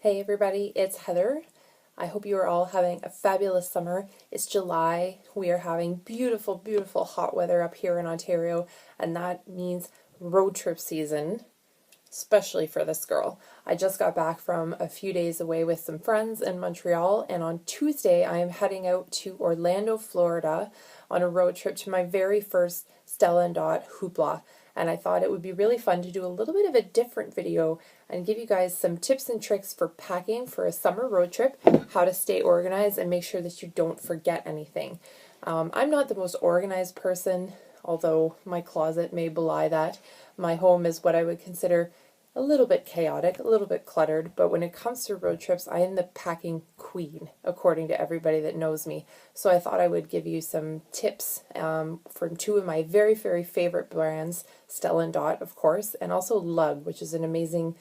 Hey everybody, it's Heather. I hope you are all having a fabulous summer. It's July. We are having beautiful, beautiful hot weather up here in Ontario, and that means road trip season, especially for this girl. I just got back from a few days away with some friends in Montreal, and on Tuesday I am heading out to Orlando, Florida on a road trip to my very first Stella and Dot hoopla. And I thought it would be really fun to do a little bit of a different video and give you guys some tips and tricks for packing for a summer road trip, how to stay organized and make sure that you don't forget anything. I'm not the most organized person, although my closet may belie that. My home is what I would consider a little bit chaotic, a little bit cluttered, but when it comes to road trips, I am the packing queen, according to everybody that knows me. So I thought I would give you some tips from two of my very, very favorite brands, Stella and Dot, of course, and also LUG, which is an amazing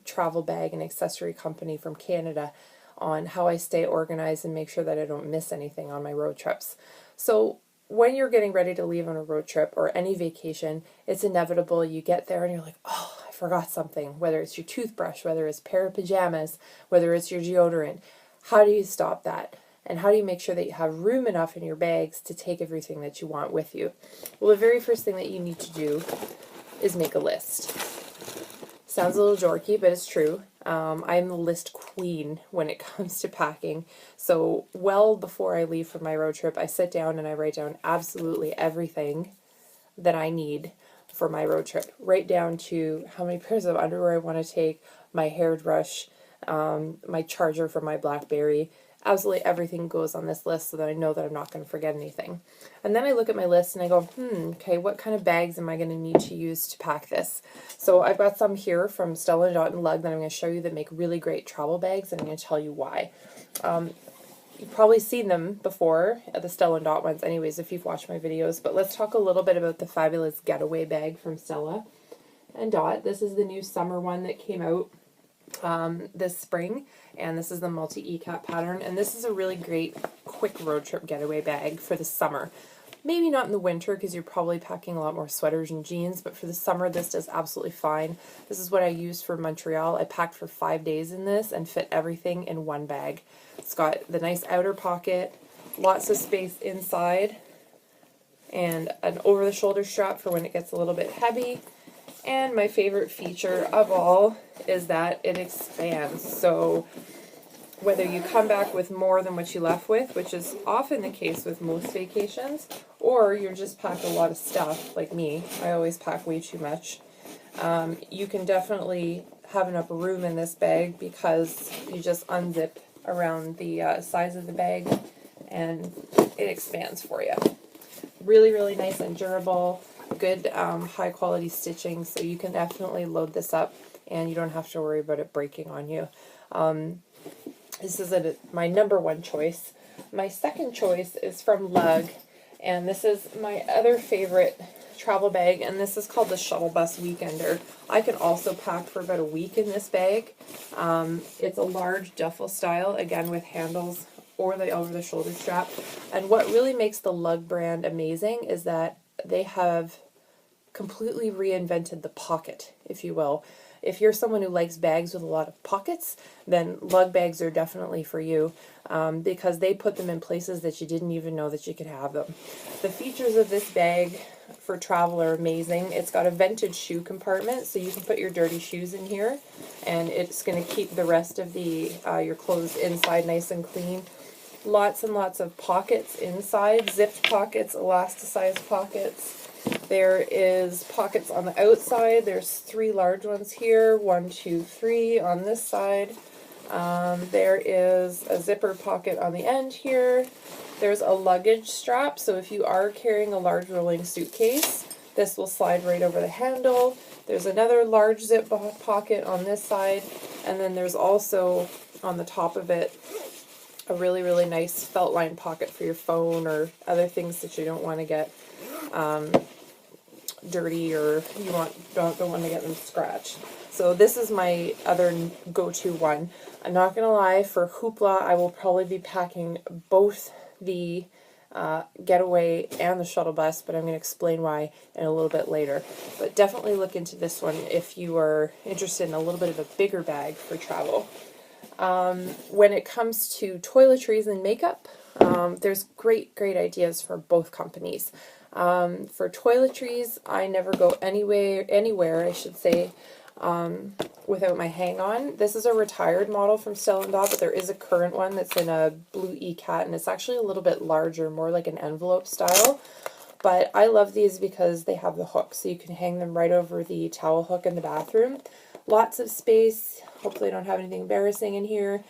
travel bag and accessory company from Canada, on how I stay organized and make sure that I don't miss anything on my road trips. So when you're getting ready to leave on a road trip or any vacation, it's inevitable you get there and you're like, oh, I forgot something, whether it's your toothbrush, whether it's a pair of pajamas, whether it's your deodorant. How do you stop that? And how do you make sure that you have room enough in your bags to take everything that you want with you? Well, the very first thing that you need to do is make a list. Sounds a little dorky, but it's true. I'm the list queen when it comes to packing. So well before I leave for my road trip, I sit down and I write down absolutely everything that I need for my road trip. Right down to how many pairs of underwear I want to take, my hairbrush, my charger for my BlackBerry. Absolutely everything goes on this list so that I know that I'm not going to forget anything. And then I look at my list and I go, okay, what kind of bags am I going to need to use to pack this? So I've got some here from Stella and Dot and LUG that I'm going to show you that make really great travel bags, and I'm going to tell you why. You've probably seen them before, the Stella and Dot ones anyways, if you've watched my videos, but let's talk a little bit about the fabulous getaway bag from Stella and Dot. This is the new summer one that came out this spring, and this is the multi-E-cap pattern, and this is a really great quick road trip getaway bag for the summer. Maybe not in the winter because you're probably packing a lot more sweaters and jeans, but for the summer this does absolutely fine. This is what I used for Montreal. I packed for 5 days in this and fit everything in one bag. It's got the nice outer pocket, lots of space inside, and an over-the-shoulder strap for when it gets a little bit heavy. And my favorite feature of all is that it expands. So whether you come back with more than what you left with, which is often the case with most vacations, or you're just packed a lot of stuff, like me, I always pack way too much, you can definitely have enough room in this bag because you just unzip around the size of the bag and it expands for you. Really, really nice and durable. Good high quality stitching, so you can definitely load this up and you don't have to worry about it breaking on you. This is my number one choice. My second choice is from LUG, and this is my other favorite travel bag, and this is called the Shuttle Bus Weekender. I can also pack for about a week in this bag. It's a large duffel style, again with handles or the over-the-shoulder strap, and what really makes the LUG brand amazing is that they have completely reinvented the pocket, if you will. If you're someone who likes bags with a lot of pockets, then LUG bags are definitely for you because they put them in places that you didn't even know that you could have them. The features of this bag for travel are amazing. It's got a vented shoe compartment, so you can put your dirty shoes in here, and it's going to keep the rest of your clothes inside nice and clean. Lots and lots of pockets inside, zipped pockets, elasticized pockets. There is pockets on the outside. There's 3 large ones here, 1, 2, 3 on this side. There is a zipper pocket on the end here. There's a luggage strap, so if you are carrying a large rolling suitcase, this will slide right over the handle. There's another large zip pocket on this side, and then there's also on the top of it a really, really nice felt lined pocket for your phone or other things that you don't want to get dirty, or you don't want to get them scratched. So this is my other go-to one. I'm not gonna lie, for hoopla I will probably be packing both the getaway and the shuttle bus, but I'm going to explain why in a little bit later. But definitely look into this one if you are interested in a little bit of a bigger bag for travel. When it comes to toiletries and makeup, there's great ideas for both companies. For toiletries, I never go anywhere, I should say, without my hang-on. This is a retired model from Stella & Dot, but there is a current one that's in a blue ECAT, and it's actually a little bit larger, more like an envelope style. But I love these because they have the hook, so you can hang them right over the towel hook in the bathroom. Lots of space. Hopefully I don't have anything embarrassing in here.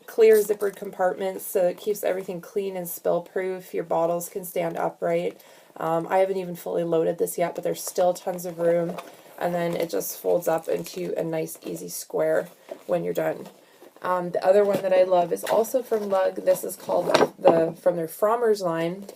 Clear zippered compartments, so it keeps everything clean and spill proof. Your bottles can stand upright. I haven't even fully loaded this yet, but there's still tons of room. And then it just folds up into a nice easy square when you're done. The other one that I love is also from LUG. This is called from their Frommer's line.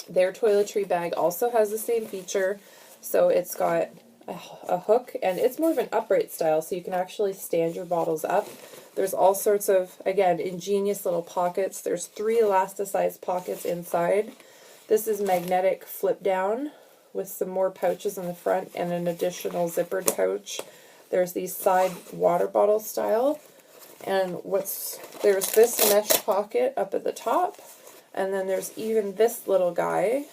Their toiletry bag also has the same feature. So it's got a hook, and it's more of an upright style, so you can actually stand your bottles up. There's all sorts of, again, ingenious little pockets. There's 3 elasticized pockets inside. This is magnetic flip down with some more pouches in the front and an additional zippered pouch. There's these side water bottle style, and there's this mesh pocket up at the top, and then there's even this little guy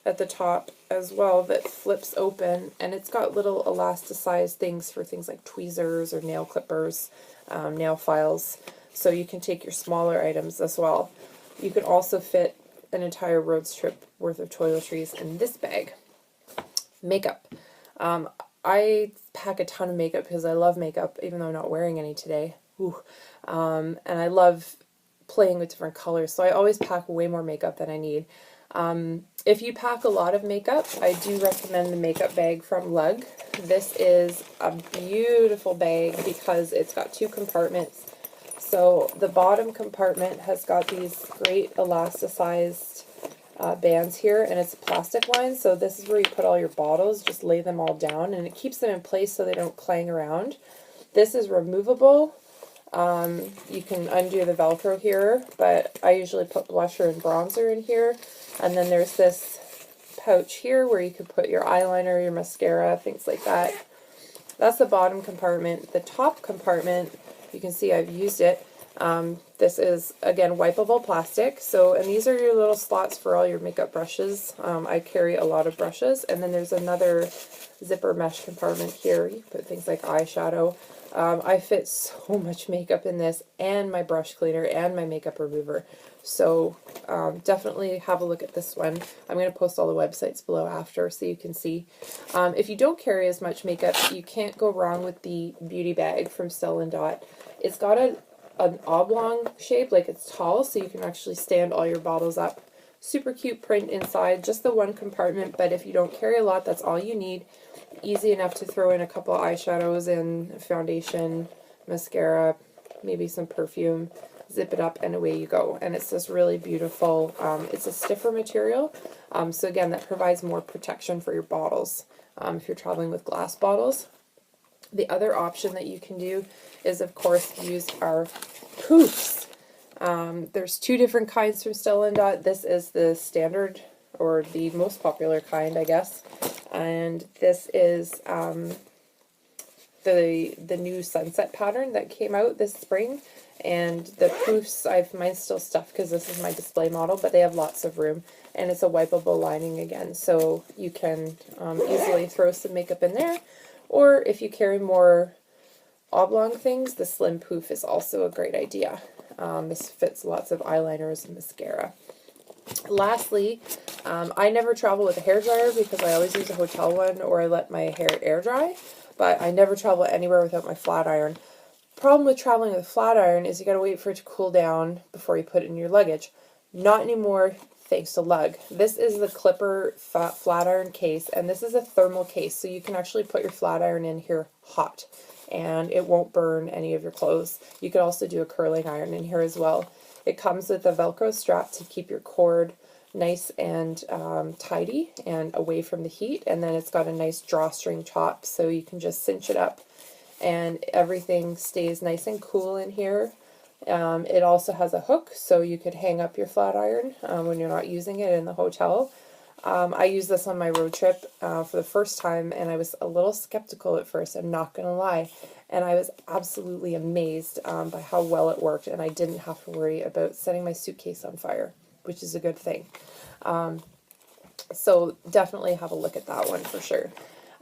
at the top as well that flips open, and it's got little elasticized things for things like tweezers or nail clippers, nail files, so you can take your smaller items as well. You can also fit an entire road trip worth of toiletries in this bag. Makeup. I pack a ton of makeup because I love makeup, even though I'm not wearing any today. And I love playing with different colors, so I always pack way more makeup than I need. If you pack a lot of makeup, I do recommend the makeup bag from LUG. This is a beautiful bag because it's got 2 compartments. So the bottom compartment has got these great elasticized bands here, and it's plastic lined, so this is where you put all your bottles, just lay them all down, and it keeps them in place so they don't clang around. This is removable. You can undo the Velcro here, but I usually put blusher and bronzer in here. And then there's this pouch here where you can put your eyeliner, your mascara, things like that. That's the bottom compartment. The top compartment, you can see I've used it. This is, again, wipeable plastic. So, and these are your little slots for all your makeup brushes. I carry a lot of brushes. And then there's another zipper mesh compartment here. You can put things like eyeshadow. I fit so much makeup in this, and my brush cleaner, and my makeup remover. So definitely have a look at this one. I'm going to post all the websites below after so you can see. If you don't carry as much makeup, you can't go wrong with the beauty bag from Stella & Dot. It's got an oblong shape, like it's tall, so you can actually stand all your bottles up. Super cute print inside, just the 1 compartment, but if you don't carry a lot, that's all you need. Easy enough to throw in a couple of eyeshadows and foundation, mascara, maybe some perfume, zip it up, and away you go. And it's this really beautiful, it's a stiffer material, so again, that provides more protection for your bottles if you're traveling with glass bottles. The other option that you can do is, of course, use our poofs. There's 2 different kinds from Stella & Dot. This is the standard, or the most popular kind, I guess. And this is the new sunset pattern that came out this spring. And the poofs, mine's still stuffed because this is my display model, but they have lots of room. And it's a wipeable lining again, so you can easily throw some makeup in there. Or if you carry more oblong things, the slim poof is also a great idea. This fits lots of eyeliners and mascara. Lastly, I never travel with a hairdryer because I always use a hotel one, or I let my hair air dry, but I never travel anywhere without my flat iron. Problem with traveling with a flat iron is you gotta wait for it to cool down before you put it in your luggage. Not anymore, thanks to LUG. This is the Clipper flat iron case, and this is a thermal case, so you can actually put your flat iron in here hot, and it won't burn any of your clothes. You could also do a curling iron in here as well. It comes with a Velcro strap to keep your cord nice and tidy and away from the heat, and then it's got a nice drawstring top, so you can just cinch it up, and everything stays nice and cool in here. It also has a hook, so you could hang up your flat iron when you're not using it in the hotel. I used this on my road trip for the first time, and I was a little skeptical at first, I'm not going to lie. And I was absolutely amazed by how well it worked, and I didn't have to worry about setting my suitcase on fire, which is a good thing. So definitely have a look at that one for sure.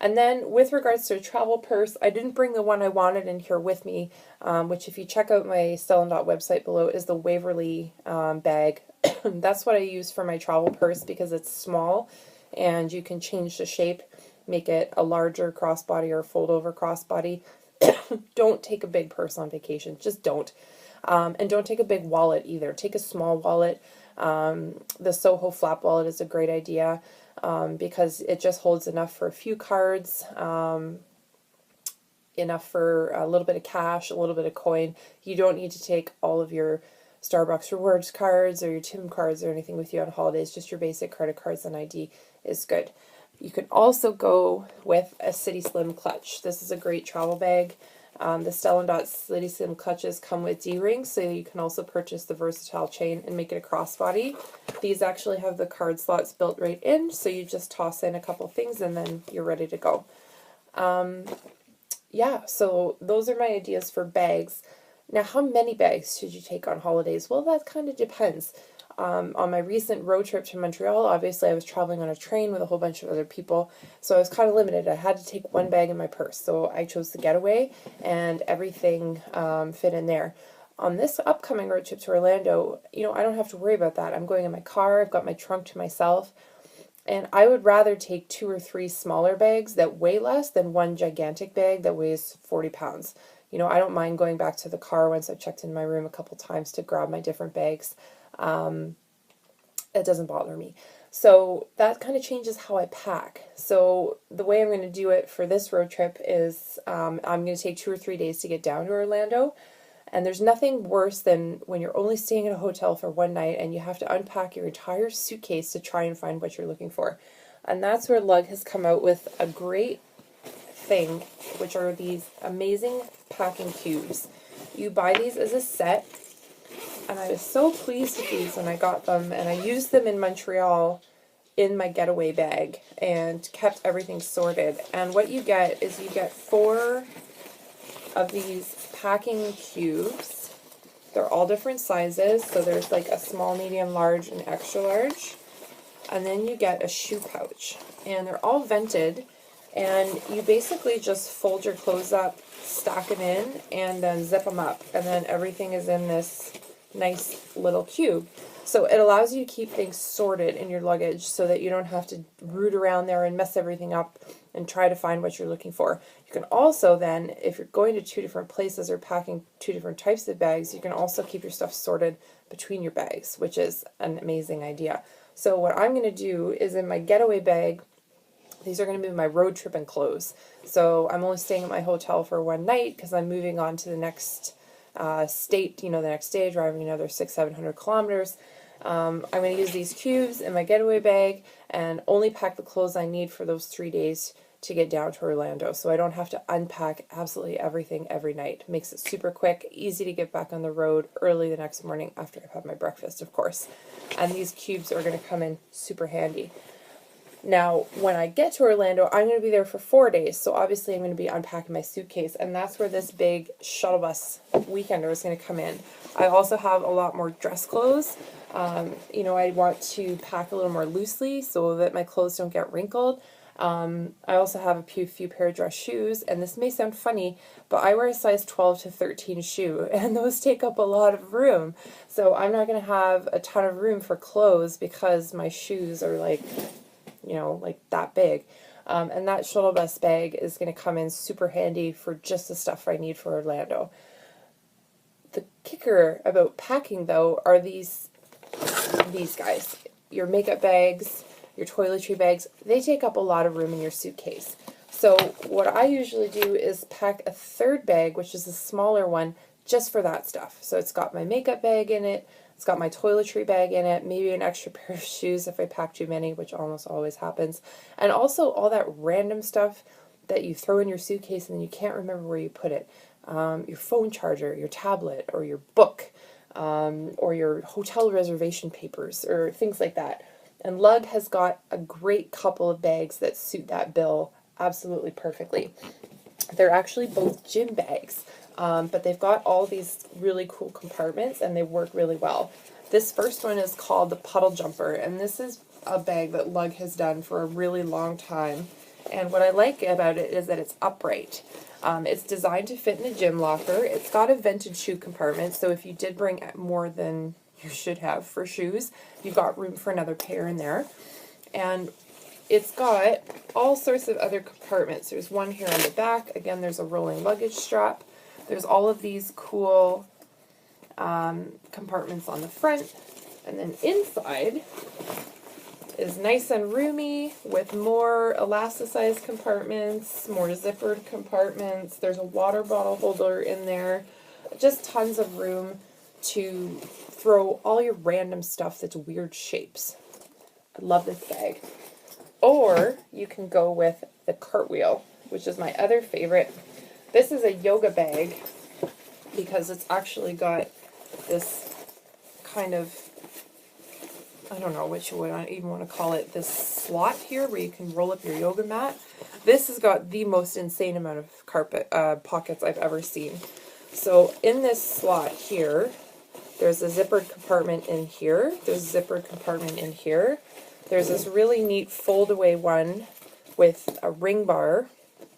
And then with regards to a travel purse, I didn't bring the one I wanted in here with me, which if you check out my Stella website below is the Waverly bag. That's what I use for my travel purse because it's small and you can change the shape, make it a larger crossbody or fold over crossbody. Don't take a big purse on vacation. Just don't. And don't take a big wallet either. Take a small wallet. The Soho flap wallet is a great idea because it just holds enough for a few cards, enough for a little bit of cash, a little bit of coin. You don't need to take all of your Starbucks rewards cards or your Tim cards or anything with you on holidays. Just your basic credit cards and ID is good. You can also go with a City Slim clutch. This is a great travel bag. The Stella City Slim clutches come with D-rings, so you can also purchase the versatile chain and make it a crossbody. These actually have the card slots built right in, so you just toss in a couple things and then you're ready to go. Yeah, so those are my ideas for bags. Now, how many bags should you take on holidays? Well, that kind of depends. On my recent road trip to Montreal, obviously I was traveling on a train with a whole bunch of other people, so I was kind of limited. I had to take one bag in my purse, so I chose the Getaway, and everything fit in there. On this upcoming road trip to Orlando, I don't have to worry about that. I'm going in my car, I've got my trunk to myself, and I would rather take 2 or 3 smaller bags that weigh less than one gigantic bag that weighs 40 pounds. I don't mind going back to the car once I've checked in my room a couple times to grab my different bags. It doesn't bother me. So that kind of changes how I pack. So the way I'm going to do it for this road trip is I'm going to take 2 or 3 days to get down to Orlando. And there's nothing worse than when you're only staying at a hotel for one night and you have to unpack your entire suitcase to try and find what you're looking for. And that's where LUG has come out with a great thing, which are these amazing packing cubes. You buy these as a set, and I was so pleased with these when I got them, and I used them in Montreal in my Getaway bag and kept everything sorted. And what you get is you get 4 of these packing cubes. They're all different sizes, so there's like a small, medium, large, and extra large. And then you get a shoe pouch, and they're all vented. And you basically just fold your clothes up, stack them in, and then zip them up. And then everything is in this nice little cube. So it allows you to keep things sorted in your luggage so that you don't have to root around there and mess everything up and try to find what you're looking for. You can also then, if you're going to 2 different places or packing 2 different types of bags, you can also keep your stuff sorted between your bags, which is an amazing idea. So what I'm going to do is in my Getaway bag, these are going to be my road trip and clothes. So I'm only staying at my hotel for one night because I'm moving on to the next state, the next day, driving another 600-700 kilometers. I'm going to use these cubes in my Getaway bag and only pack the clothes I need for those 3 days to get down to Orlando. So I don't have to unpack absolutely everything every night. It makes it super quick, easy to get back on the road early the next morning after I've had my breakfast, of course. And these cubes are going to come in super handy. Now, when I get to Orlando, I'm going to be there for 4 days, so obviously I'm going to be unpacking my suitcase, and that's where this big shuttle bus weekender is going to come in. I also have a lot more dress clothes. I want to pack a little more loosely so that my clothes don't get wrinkled. I also have a few pair of dress shoes, and this may sound funny, but I wear a size 12 to 13 shoe, and those take up a lot of room. So I'm not going to have a ton of room for clothes because my shoes are like that big. And that shuttle bus bag is going to come in super handy for just the stuff I need for Orlando. The kicker about packing, though, are these guys. Your makeup bags, your toiletry bags, they take up a lot of room in your suitcase. So what I usually do is pack a third bag, which is a smaller one, just for that stuff. So it's got my makeup bag in it, it's got my toiletry bag in it, maybe an extra pair of shoes if I pack too many, which almost always happens. And also all that random stuff that you throw in your suitcase and then you can't remember where you put it. Your phone charger, your tablet, or your book, or your hotel reservation papers, or things like that. And LUG has got a great couple of bags that suit that bill absolutely perfectly. They're actually both gym bags, but they've got all these really cool compartments and they work really well. This first one is called the Puddle Jumper, and this is a bag that LUG has done for a really long time. And what I like about it is that it's upright. It's designed to fit in a gym locker. It's got a vented shoe compartment, so if you did bring more than you should have for shoes, you've got room for another pair in there. And it's got all sorts of other compartments. There's one here on the back. Again, there's a rolling luggage strap. There's all of these cool compartments on the front. And then inside is nice and roomy with more elasticized compartments, more zippered compartments. There's a water bottle holder in there. Just tons of room to throw all your random stuff that's weird shapes. I love this bag. Or you can go with the Cartwheel, which is my other favorite. This is a yoga bag because it's actually got this kind of, I don't know which way I even want to call it, this slot here where you can roll up your yoga mat. This has got the most insane amount of pockets I've ever seen. So in this slot here, there's a zippered compartment in here. There's a zippered compartment in here. There's this really neat fold-away one with a ring bar,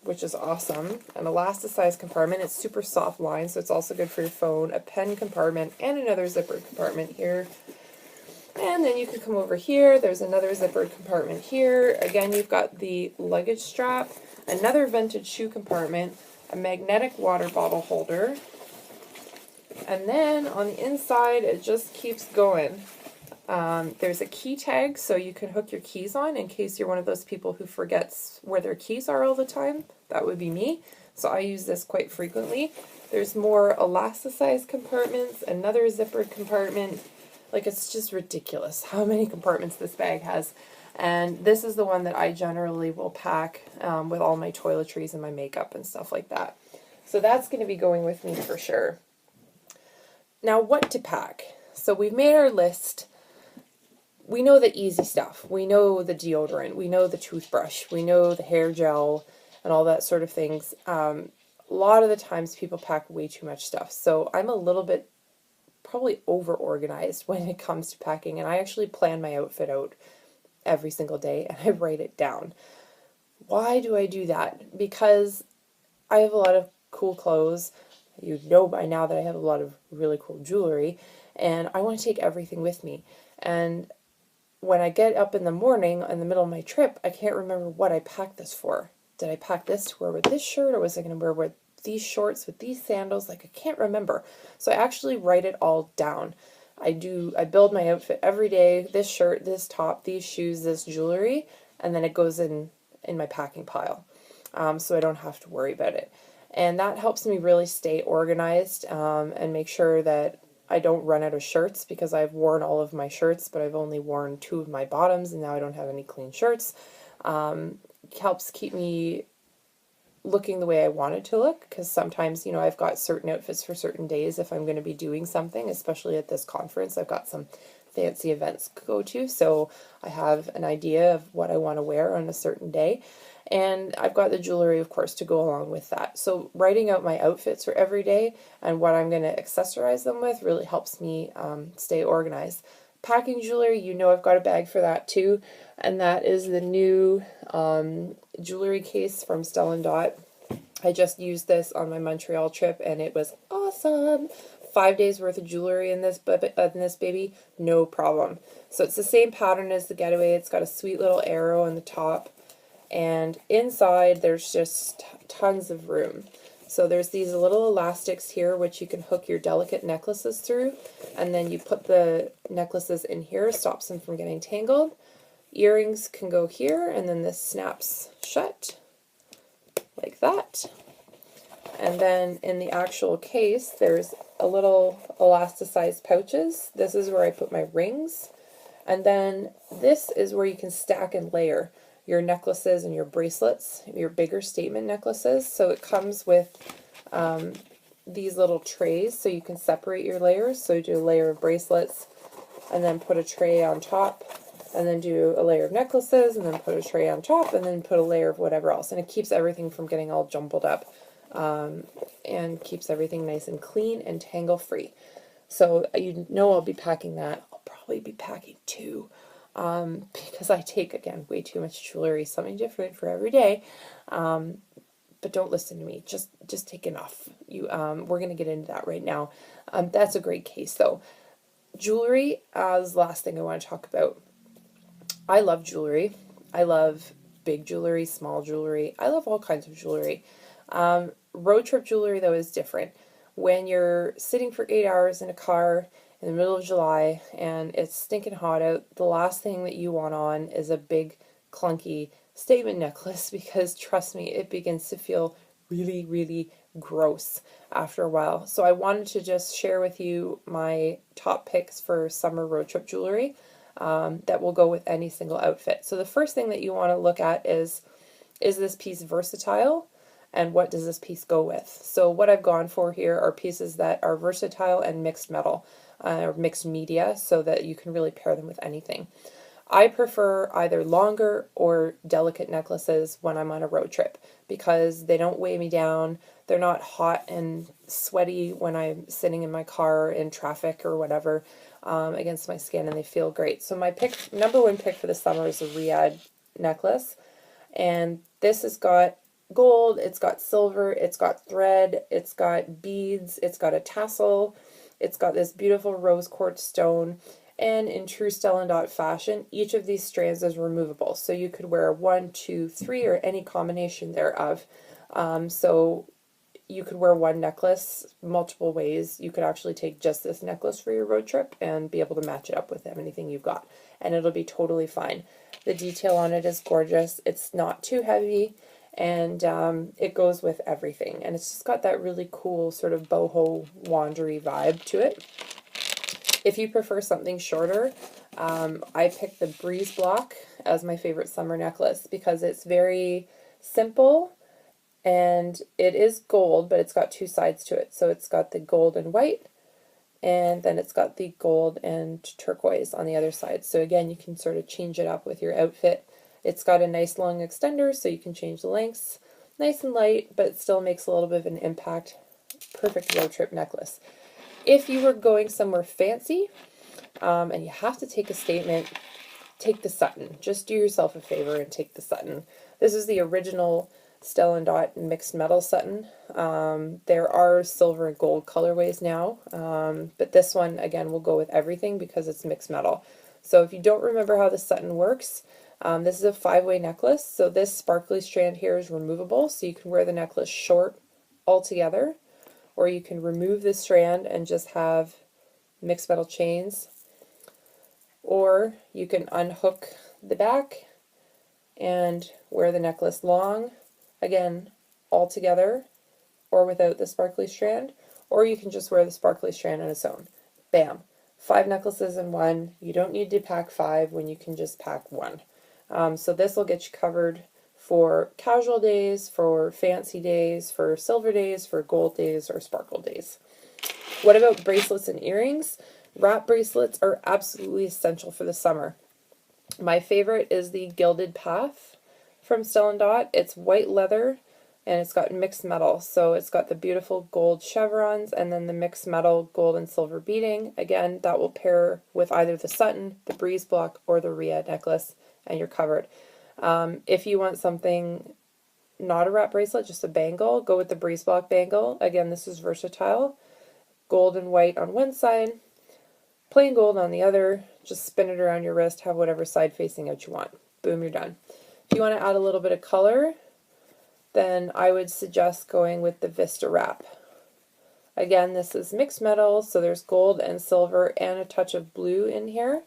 which is awesome. An elasticized compartment. It's super soft line, so it's also good for your phone. A pen compartment and another zippered compartment here. And then you can come over here. There's another zippered compartment here. Again, you've got the luggage strap, another vented shoe compartment, a magnetic water bottle holder. And then on the inside, it just keeps going. There's a key tag, so you can hook your keys on in case you're one of those people who forgets where their keys are all the time. That would be me. So I use this quite frequently. There's more elasticized compartments, another zippered compartment. Like, it's just ridiculous how many compartments this bag has. And this is the one that I generally will pack with all my toiletries and my makeup and stuff like that. So that's going to be going with me for sure. Now, what to pack? So we've made our list. We know the easy stuff. We know the deodorant. We know the toothbrush. We know the hair gel and all that sort of things. A lot of the times people pack way too much stuff. So I'm a little bit probably over-organized when it comes to packing. And I actually plan my outfit out every single day and I write it down. Why do I do that? Because I have a lot of cool clothes. You know by now that I have a lot of really cool jewelry. And I want to take everything with me. And when I get up in the morning in the middle of my trip, I can't remember what I packed this for. Did I pack this to wear with this shirt, or was I going to wear with these shorts with these sandals? Like, I can't remember. So I actually write it all down. I build my outfit every day. This shirt, this top, these shoes, this jewelry, and then it goes in my packing pile. So I don't have to worry about it. And that helps me really stay organized and make sure that I don't run out of shirts, because I've worn all of my shirts, but I've only worn 2 of my bottoms, and now I don't have any clean shirts. It helps keep me looking the way I want it to look, because sometimes, you know, I've got certain outfits for certain days if I'm going to be doing something, especially at this conference. I've got some fancy events to go to, so I have an idea of what I want to wear on a certain day. And I've got the jewelry, of course, to go along with that. So writing out my outfits for every day and what I'm going to accessorize them with really helps me stay organized. Packing jewelry, you know I've got a bag for that too. And that is the new jewelry case from Stella. I just used this on my Montreal trip and it was awesome. 5 days worth of jewelry in this baby, no problem. So it's the same pattern as the Getaway. It's got a sweet little arrow on the top. And inside, there's just tons of room. So there's these little elastics here, which you can hook your delicate necklaces through. And then you put the necklaces in here, stops them from getting tangled. Earrings can go here, and then this snaps shut, like that. And then in the actual case, there's a little elasticized pouches. This is where I put my rings. And then this is where you can stack and layer your necklaces and your bracelets, your bigger statement necklaces. So it comes with these little trays so you can separate your layers. So you do a layer of bracelets and then put a tray on top and then do a layer of necklaces, and then put a tray on top, and then put a layer of whatever else. And it keeps everything from getting all jumbled up, and keeps everything nice and clean and tangle free. So you know I'll be packing that. I'll probably be packing 2, because I take, again, way too much jewelry, something different for every day. But don't listen to me. Just take enough. We're going to get into that right now. That's a great case, though. Jewelry is the last thing I want to talk about. I love jewelry. I love big jewelry, small jewelry. I love all kinds of jewelry. Road trip jewelry, though, is different. When you're sitting for 8 hours in a car in the middle of July and it's stinking hot out, the last thing that you want on is a big, clunky statement necklace, because trust me, it begins to feel really, really gross after a while. So I wanted to just share with you my top picks for summer road trip jewelry that will go with any single outfit. So the first thing that you want to look at is this piece versatile? And what does this piece go with? So what I've gone for here are pieces that are versatile and mixed metal, or mixed media, so that you can really pair them with anything. I prefer either longer or delicate necklaces when I'm on a road trip, because they don't weigh me down. They're not hot and sweaty when I'm sitting in my car in traffic or whatever against my skin, and they feel great. So my number one pick for the summer is a Riyadh necklace, and this has got gold, it's got silver, it's got thread, it's got beads, it's got a tassel, it's got this beautiful rose quartz stone, and in true Stella Dot fashion, each of these strands is removable. So you could wear 1, 2, 3, or any combination thereof. So you could wear one necklace multiple ways. You could actually take just this necklace for your road trip and be able to match it up with anything you've got, and it'll be totally fine. The detail on it is gorgeous. It's not too heavy, and it goes with everything, and it's just got that really cool sort of boho wandery vibe to it. If you prefer something shorter, I picked the Breeze Block as my favorite summer necklace, because it's very simple, and it is gold, but it's got 2 sides to it. So it's got the gold and white, and then it's got the gold and turquoise on the other side. So again, you can sort of change it up with your outfit. It's got a nice long extender, so you can change the lengths. Nice and light, but it still makes a little bit of an impact. Perfect road trip necklace. If you were going somewhere fancy, and you have to take a statement, take the Sutton. Just do yourself a favor and take the Sutton. This is the original Stella Dot mixed metal Sutton. There are silver and gold colorways now, but this one, again, will go with everything because it's mixed metal. So if you don't remember how the Sutton works, this is a 5-way necklace. So this sparkly strand here is removable, so you can wear the necklace short altogether, or you can remove this strand and just have mixed metal chains, or you can unhook the back and wear the necklace long, again, all together or without the sparkly strand, or you can just wear the sparkly strand on its own. Bam. 5 necklaces in one. You don't need to pack 5 when you can just pack 1. So this will get you covered for casual days, for fancy days, for silver days, for gold days, or sparkle days. What about bracelets and earrings? Wrap bracelets are absolutely essential for the summer. My favorite is the Gilded Path from Stella Dot. It's white leather, and it's got mixed metal. So it's got the beautiful gold chevrons and then the mixed metal gold and silver beading. Again, that will pair with either the Sutton, the Breeze Block, or the Riyadh necklace, and you're covered. If you want something not a wrap bracelet, just a bangle, go with the Breeze Block bangle. Again, this is versatile. Gold and white on one side, plain gold on the other. Just spin it around your wrist, have whatever side facing out you want. Boom, you're done. If you want to add a little bit of color, then I would suggest going with the Vista Wrap. Again, this is mixed metal, so there's gold and silver and a touch of blue in here.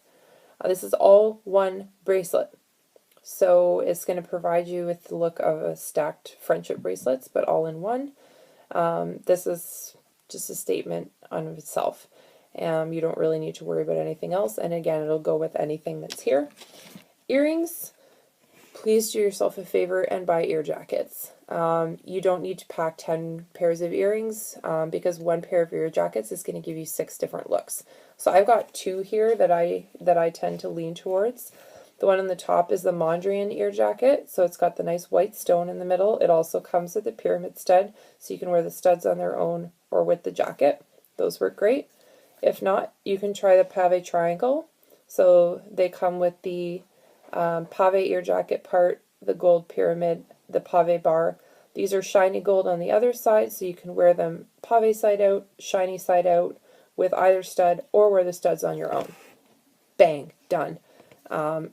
This is all one bracelet. So it's going to provide you with the look of a stacked friendship bracelets, but all in one. This is just a statement on itself. You don't really need to worry about anything else. And again, it'll go with anything that's here. Earrings, please do yourself a favor and buy ear jackets. You don't need to pack 10 pairs of earrings because one pair of ear jackets is going to give you 6 different looks. So I've got 2 here that I tend to lean towards. The one on the top is the Mondrian ear jacket, so it's got the nice white stone in the middle. It also comes with the pyramid stud, so you can wear the studs on their own or with the jacket. Those work great. If not, you can try the pave triangle. So they come with the pave ear jacket part, the gold pyramid, the pave bar. These are shiny gold on the other side, so you can wear them pave side out, shiny side out, with either stud, or wear the studs on your own. Bang, done.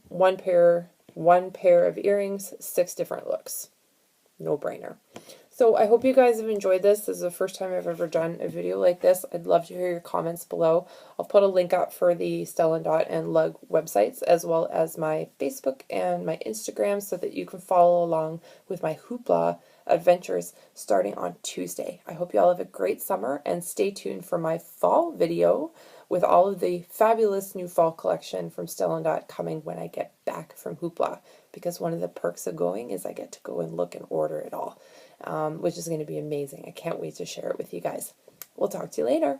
One pair of earrings, 6 different looks. No brainer. So I hope you guys have enjoyed this. This is the first time I've ever done a video like this. I'd love to hear your comments below. I'll put a link up for the Stella and LUG websites, as well as my Facebook and my Instagram, so that you can follow along with my hoopla adventures starting on Tuesday. I hope you all have a great summer, and stay tuned for my fall video with all of the fabulous new fall collection from Stella coming when I get back from hoopla, because one of the perks of going is I get to go and look and order it all, which is going to be amazing. I can't wait to share it with you guys. We'll talk to you later.